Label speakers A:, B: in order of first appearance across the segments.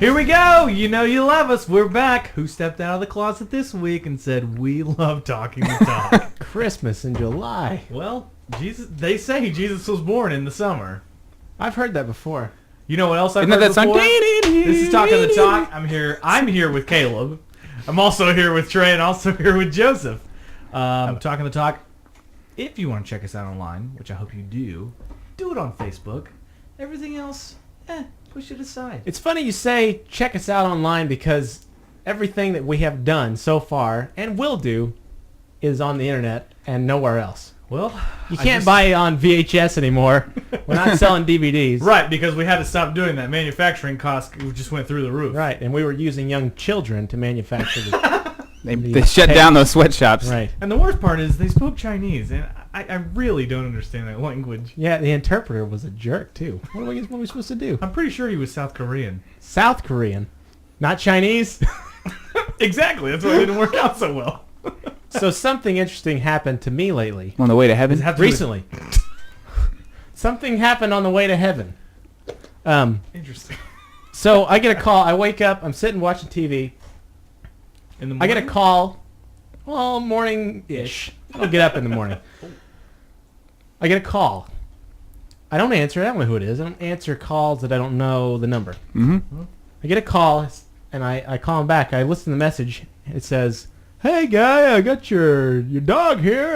A: Here we go. You know you love us. We're back. Who stepped out of the closet this week and said, we love talking the talk?
B: Christmas in July.
A: Well, Jesus. They say Jesus was born in the summer.
B: I've heard that before.
A: You know what else I've
C: Isn't
A: heard
C: that
A: before?
C: song?
A: This is Talking the Talk. I'm here with Caleb. I'm also here with Trey and also here with Joseph. Talking the Talk. If you want to check us out online, which I hope you do it on Facebook. Everything else, push it aside.
B: It's funny you say check us out online because everything that we have done so far and will do is on the internet and nowhere else.
A: Well,
B: you can't buy it on VHS anymore. We're not selling DVDs.
A: Right, because we had to stop doing that. Manufacturing costs just went through the roof.
B: Right, and we were using young children to manufacture
C: They shut down those sweatshops.
B: Right.
A: And the worst part is they spoke Chinese, and I really don't understand that language.
B: Yeah, the interpreter was a jerk, too. What are we supposed to do?
A: I'm pretty sure he was South Korean.
B: South Korean. Not Chinese?
A: Exactly. That's why it didn't work out so well.
B: So something interesting happened to me lately.
C: On the way to heaven?
B: Recently. Something happened on the way to heaven.
A: Interesting.
B: So I get a call. I wake up. I'm sitting watching TV.
A: In the morning?
B: I get a call. Well, morning-ish. I'll get up in the morning. I get a call. I don't answer it. I don't know who it is. I don't answer calls that I don't know the number.
C: Mm-hmm.
B: I get a call, and I call him back. I listen to the message. It says, "Hey, guy, I got your dog here.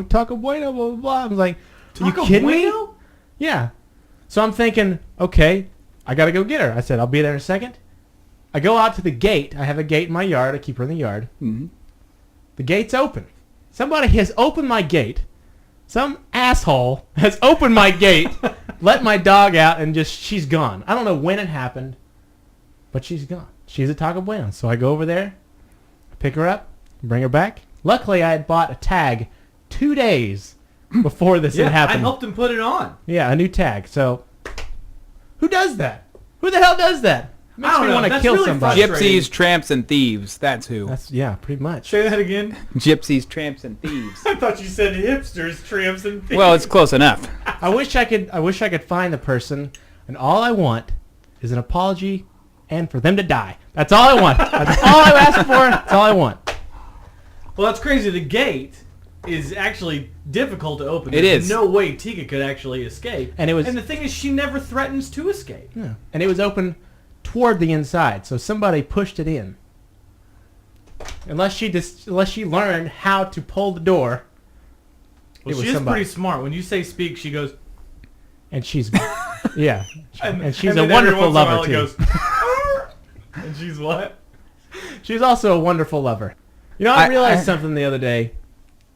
B: Taco Bueno, blah, blah, blah." I was like, "Are you kidding me?" Yeah. So I'm thinking, okay, I got to go get her. I said, "I'll be there in a second." I go out to the gate. I have a gate in my yard. I keep her in the yard.
C: Mm-hmm.
B: The gate's open. Somebody has opened my gate. Some asshole has opened my gate, let my dog out, and she's gone. I don't know when it happened, but she's gone. She's at Taco Bueno. So I go over there, pick her up, bring her back. Luckily, I had bought a tag 2 days before this had happened.
A: I helped him put it on.
B: Yeah, a new tag. So, who does that? Who the hell does that? Makes me want to
A: That's
B: kill
A: really
B: somebody.
A: frustrating.
C: Gypsies, tramps, and thieves. That's who.
B: Yeah, pretty much.
A: Say that again.
C: Gypsies, tramps, and thieves.
A: I thought you said hipsters, tramps, and thieves.
C: Well, it's close enough.
B: I wish I could find the person, and all I want is an apology and for them to die. That's all I want. That's all I ask for. That's all I want.
A: Well, that's crazy. The gate is actually difficult to open.
C: It
A: There's
C: is.
A: no way Tika could actually escape.
B: And
A: the thing is, she never threatens to escape.
B: Yeah. And it was open toward the inside, so somebody pushed it in. Unless she learned how to pull the door.
A: Well,
B: it was
A: she is
B: somebody.
A: pretty smart. When you say speak, she goes,
B: And she's, yeah, and she's
A: and
B: a
A: then every
B: wonderful
A: once in a while
B: lover
A: it
B: too.
A: goes, and she's what?
B: She's also a wonderful lover. You know, I realized something the other day,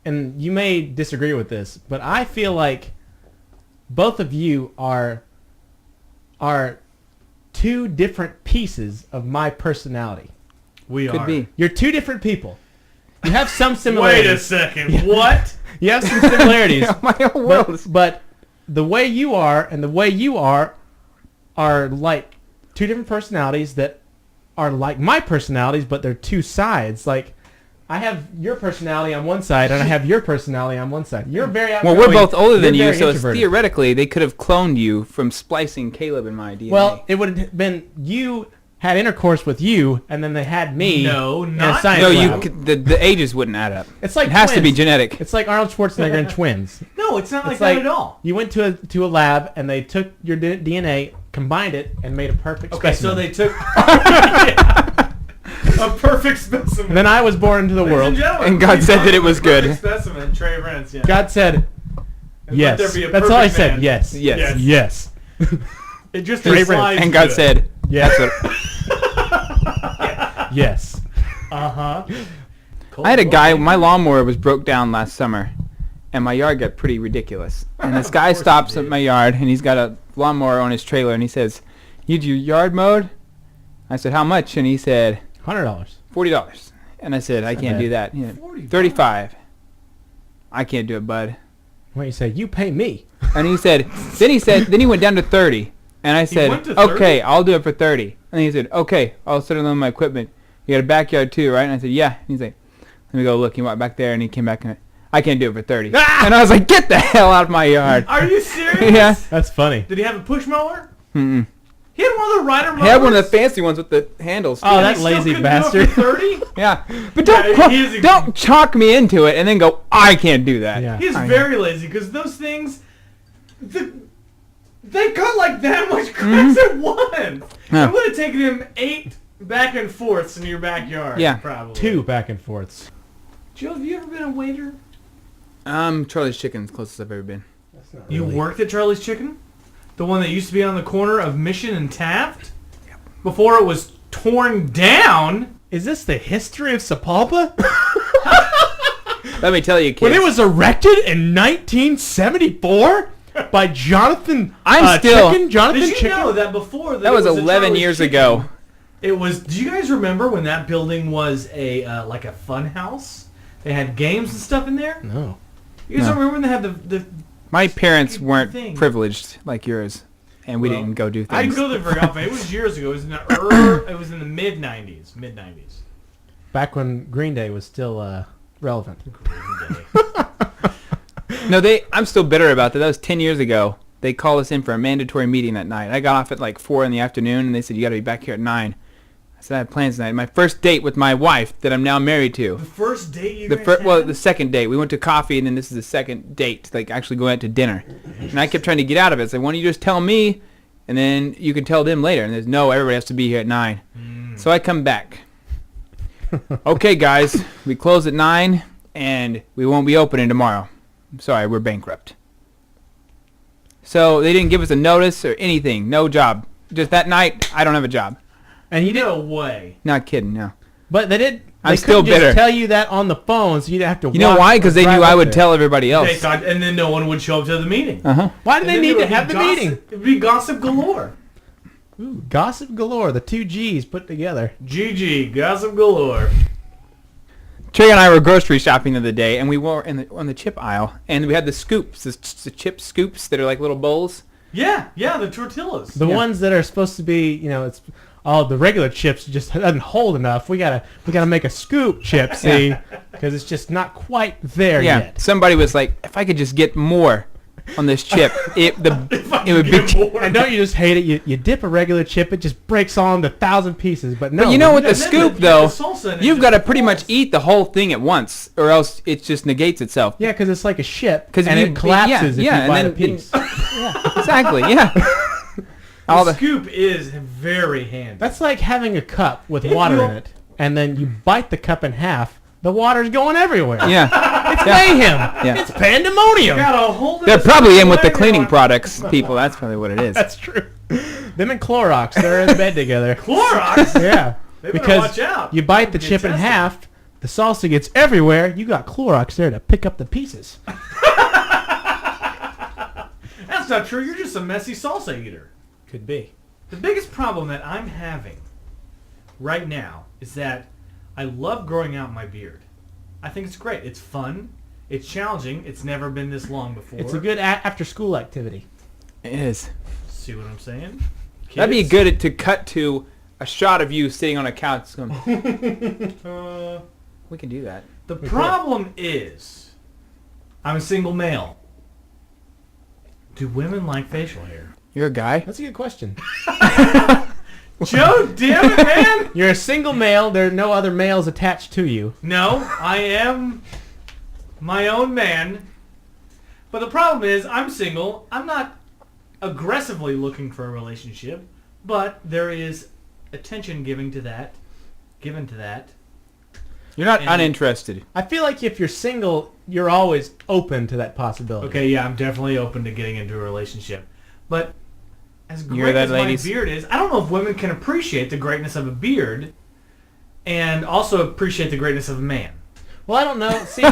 B: and you may disagree with this, but I feel like both of you are two different pieces of my personality.
A: We
C: Could
A: are.
C: be.
B: You're two different people. You have some similarities.
A: Wait a second. What?
B: You have some similarities.
C: My whole world is...
B: But the way you are and the way you are like two different personalities that are like my personalities, but they're two sides. Like, I have your personality on one side, and I have your personality on one side. You're very
C: Well,
B: outgoing.
C: we're both older than
B: You're
C: you,
B: very
C: so
B: introverted.
C: theoretically they could have cloned you from splicing Caleb in my DNA.
B: Well, it would have been you had intercourse with you, and then they had me.
A: No,
B: in a
A: not
B: science
C: no,
B: lab.
C: the ages wouldn't add up.
B: It's like
C: it has to be
B: twins.
C: genetic.
B: It's like Arnold Schwarzenegger and twins.
A: No, it's not like
B: It's
A: that
B: like
A: at all.
B: you went to a lab and they took your DNA, combined it, and made a perfect
A: Okay,
B: specimen.
A: so they took a perfect specimen.
B: And then I was born into the
A: Ladies
B: world.
A: and gentlemen,
C: And God
A: please
C: said that it
A: welcome
C: was
A: the
C: good.
A: Perfect specimen, Trey Rentz. Yeah.
B: God said,
A: And
B: yes.
A: let there be a
B: That's all I
A: perfect
B: said.
A: man.
B: Yes.
C: Yes.
B: Yes.
A: It just
B: Trey
A: slides
C: And God
A: good.
C: said,
B: Yes.
C: that's what...
B: Yes.
A: Uh-huh.
C: I had a guy, my lawnmower was broke down last summer, and my yard got pretty ridiculous. And this guy
A: course
C: stops
A: it
C: at
A: did.
C: my yard, and he's got a lawnmower on his trailer, and he says, "You do your yard mode?" I said, "How much?" And he said,
B: $100.
C: $40. And I said, "I can't
B: bad.
C: do that." You know,
A: 45.
C: 35. I can't do it, bud.
B: When you say you pay me.
C: And he said, then he went down to 30. And I said,
A: went to 30?
C: "Okay, I'll do it for 30. And he said, "Okay, I'll set it on my equipment. You got a backyard too, right?" And I said, "Yeah." And he's like, "Let me go look." He went back there and he came back and went, "I can't do it for 30. And I was like, "Get the hell out of my yard."
A: Are you serious?
C: Yeah.
B: That's funny.
A: Did he have a push mower?
C: Mm-mm.
A: He had one of the rider motors.
C: He had one of the fancy ones with the handles.
B: Oh,
A: And
B: that
A: he still
B: lazy
A: couldn't
B: bastard.
A: Do it for 30?
C: Yeah. But
A: Yeah,
C: don't chalk me into it and then go, I can't do that.
B: Yeah.
A: He's very lazy because those things, they cut like that much grass at once.
C: Yeah.
A: It would have taken him 8 back and forths in your backyard.
C: Yeah.
A: Probably.
B: 2 back and forths.
A: Joe, have you ever been a waiter?
C: Charlie's Chicken's closest I've ever been.
B: That's not
A: You worked at Charlie's Chicken? The one that used to be on the corner of Mission and Taft?
C: Yep.
A: Before it was torn down?
B: Is this the history of Sapulpa?
C: Let me tell you, kids.
B: When it was erected in 1974 by Jonathan Jonathan
A: Did you
B: Chicken?
A: know that before
C: that was
A: it a
C: 11
A: Charlie's
C: years
A: Chicken,
C: ago.
A: It was. Do you guys remember when that building was a like a fun house? They had games and stuff in there.
B: No.
A: You guys
C: No.
A: don't remember when they had the
C: My parents weren't
A: thing.
C: privileged like yours, and we didn't go do
A: I
C: things.
A: didn't go there very often. It was years ago. It was in the it was in the mid '90s.
B: Back when Green Day was still relevant.
C: No, I'm still bitter about that. That was 10 years ago. They called us in for a mandatory meeting that night. I got off at like 4 in the afternoon, and they said, you got to be back here at 9. I said, I have plans tonight. My first date with my wife that I'm now married to.
A: The first date you guys had?
C: Well, the second date. We went to coffee, and then this is the second date, like actually going out to dinner. And I kept trying to get out of it. I said, why don't you just tell me, and then you can tell them later. And there's no, everybody has to be here at 9. So I come back. Okay, guys, we close at 9, and we won't be opening tomorrow. I'm sorry, we're bankrupt. So they didn't give us a notice or anything. No job. Just that night, I don't have a job.
B: And you didn't.
A: No way.
C: Not kidding, no.
B: But they did.
C: I'm
B: They
C: still
B: couldn't
C: bitter.
B: just tell you that on the phone, so you'd have to.
C: You know
B: walk
C: why?
B: or
C: Because they
B: drive
C: knew I
B: up
C: would
B: there.
C: tell everybody else.
A: They thought, and then no one would show up to the meeting.
C: Uh-huh.
B: Why do they
A: And then
B: need
A: it
B: to
A: would be
B: have the
A: gossip-
B: meeting?
A: It'd be gossip galore.
B: Ooh, gossip galore. The 2 G's put together.
A: GG, gossip galore.
C: Trey and I were grocery shopping the other day, and we were on the chip aisle, and we had the scoops, the chip scoops that are like little bowls.
A: Yeah, the tortillas.
B: The ones that are supposed to be, it's all the regular chips just doesn't hold enough. We gotta make a scoop chip, see, because it's just not quite there
C: Yeah.
B: yet.
C: Somebody was like, if I could just get more on this chip, it would be.
B: And don't you just hate it? You dip a regular chip, it just breaks all into 1,000 pieces. But no,
C: But you know, with
A: And
C: the
A: then
C: scoop
A: you get
C: though,
A: the salsa and it
C: you've
A: just
C: got to pretty much
A: falls.
C: eat the whole thing at once, or else it just negates itself.
B: yeah, because it's like a ship,
C: 'Cause
B: and
C: if
B: it
C: you-
B: collapses if
C: yeah,
B: you
C: and
B: bite
C: then-
B: a piece.
C: Yeah, exactly. Yeah.
A: The scoop is very handy.
B: That's like having a cup with
A: If
B: water
A: you'll-
B: in it, and then you bite the cup in half. The water's going everywhere.
C: Yeah.
B: It's mayhem.
C: Yeah.
B: It's pandemonium.
A: Gotta hold it
C: They're
A: a
C: probably
A: certain
C: in with the
A: way,
C: cleaning
A: you're
C: products people. That's probably what it is.
B: That's true. Them and Clorox, they're in bed together.
A: Clorox.
B: Yeah.
A: They better
B: Because
A: watch out.
B: you bite the
A: Get
B: chip in
A: tested.
B: half, the salsa gets everywhere. You got Clorox there to pick up the pieces.
A: That's not true. You're just a messy salsa eater.
B: Could be.
A: The biggest problem that I'm having right now is that I love growing out my beard. I think it's great. It's fun. It's challenging. It's never been this long before.
B: It's a good after-school activity.
C: It is.
A: See what I'm saying?
C: That'd be
A: Kids?
C: good to cut to a shot of you sitting on a couch. Going, we can do that.
A: The problem is, I'm a single male. Do women like facial hair?
C: You're a guy.
B: That's a good question.
A: Joe, damn it, man!
B: You're a single male. There are no other males attached to you.
A: No, I am my own man. But the problem is, I'm single. I'm not aggressively looking for a relationship, but there is attention given to that.
C: You're not
A: And-
C: uninterested.
B: I feel like if you're single, you're always open to that possibility.
A: Okay, yeah, I'm definitely open to getting into a relationship. But as
C: You hear
A: great
C: that,
A: as
C: ladies?
A: my beard is, I don't know if women can appreciate the greatness of a beard and also appreciate the greatness of a man.
B: Well, I don't know. See,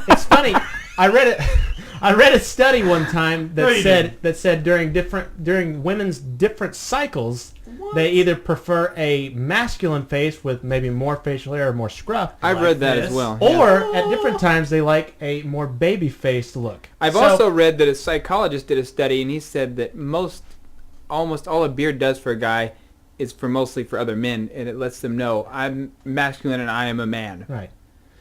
B: it's funny. I read a study one time
A: No, you
B: that said during women's different cycles,
A: What?
B: they either prefer a masculine face with maybe more facial hair or more scruff,
C: I've
A: Like
C: read that
A: this.
C: as well.
B: or at different times they like a more baby-faced look.
C: I've
B: So-
C: also read that a psychologist did a study, and he said that almost all a beard does for a guy is mostly for other men, and it lets them know I'm masculine and I am a man,
B: right.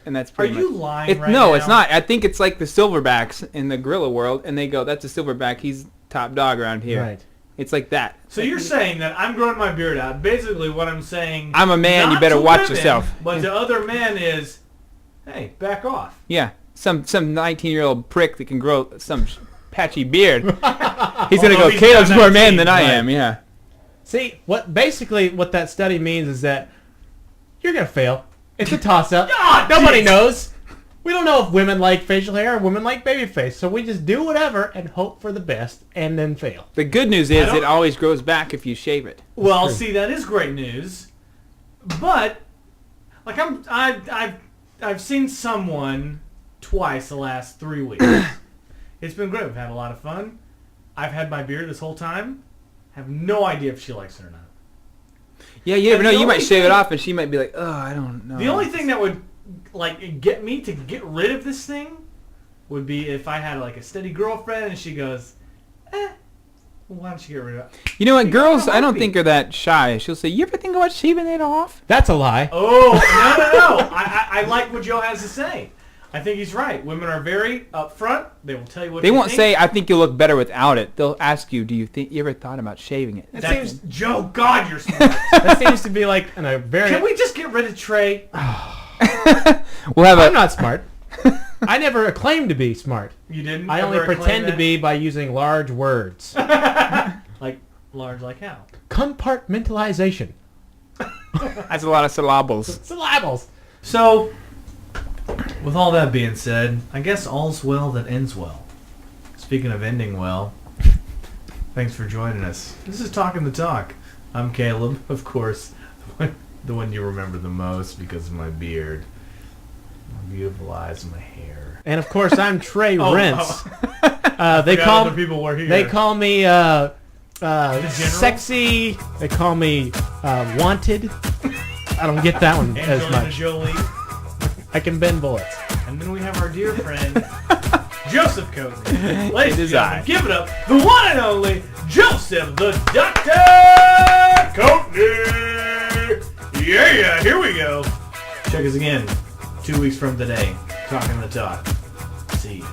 C: and that's
A: Are
C: pretty
A: you
C: much.
A: lying right
C: No,
A: now?
C: it's not. I think it's like the silverbacks in the gorilla world, and they go, "That's a silverback. He's top dog around here."
B: Right.
C: It's like that.
A: So you're saying that I'm growing my beard out. Basically, what I'm saying.
C: I'm a man.
A: not
C: You better
A: to
C: watch
A: women,
C: yourself.
A: But to other men is, hey, back off.
C: Yeah. Some 19-year-old prick that can grow some patchy beard. He's gonna
A: Although
C: go.
A: he's
C: Caleb's
A: not
C: more man
A: 19,
C: than I
A: right.
C: am. Yeah.
B: See, what that study means is that you're gonna fail. It's a toss-up.
A: God,
B: Nobody
A: jeez.
B: knows. We don't know if women like facial hair or women like baby face, so we just do whatever and hope for the best and then fail.
C: The good news is it always grows back if you shave it.
A: Well,
B: true.
A: see, that is great news. But, like, I've seen someone twice the last 3 weeks. It's been great. We've had a lot of fun. I've had my beard this whole time. Have no idea if she likes it or not.
C: Yeah, you never
A: And
C: know.
A: the
C: You might
A: only
C: shave it
A: thing-
C: off, and she might be like, "Oh, I don't know."
A: The only thing that would like get me to get rid of this thing would be if I had like a steady girlfriend and she goes, why don't you get rid of it?
C: You know what? Girls, I don't
A: heartbeat.
C: think are that shy. She'll say, "You ever think about shaving it off?"
B: That's a lie.
A: Oh, no. I like what Joe has to say. I think he's right. Women are very upfront. They will tell you what
C: They
A: they
C: won't
A: think.
C: say, "I think you'll look better without it." They'll ask you, "Do you ever thought about shaving it?"
B: That
A: That
B: seems
A: Joe, God, you're smart.
B: that seems to be like a very.
A: Can we just get rid of Trey?
C: We'll have
B: I'm
C: a.
B: not smart. I never claimed to be smart.
A: You didn't?
B: I only
A: ever
B: pretend
A: claim
B: to
A: that?
B: be by using large words.
A: Like, large like how?
B: Compartmentalization.
C: That's a lot of syllables.
B: Syllables.
A: So, with all that being said, I guess all's well that ends well. Speaking of ending well, thanks for joining us. This is Talking the Talk. I'm Caleb, of course, the one you remember the most because of my beard, my beautiful eyes, and my hair.
B: And of course, I'm Trey
A: Oh,
B: Rentz.
A: I
B: They
A: forgot
B: call
A: other people were here.
B: They call me
A: general?
B: sexy. They call me wanted. I don't get that one as
A: Angelina
B: much.
A: Jolie.
B: I can bend bullets.
A: And then we have our dear friend, Joseph Coatney. Ladies
C: It
A: and
C: is
A: gentlemen,
C: I.
A: give it up, the one and only Joseph the Doctor Coatney. Yeah, here we go. Check us again 2 weeks from today. Talking the Talk. See ya.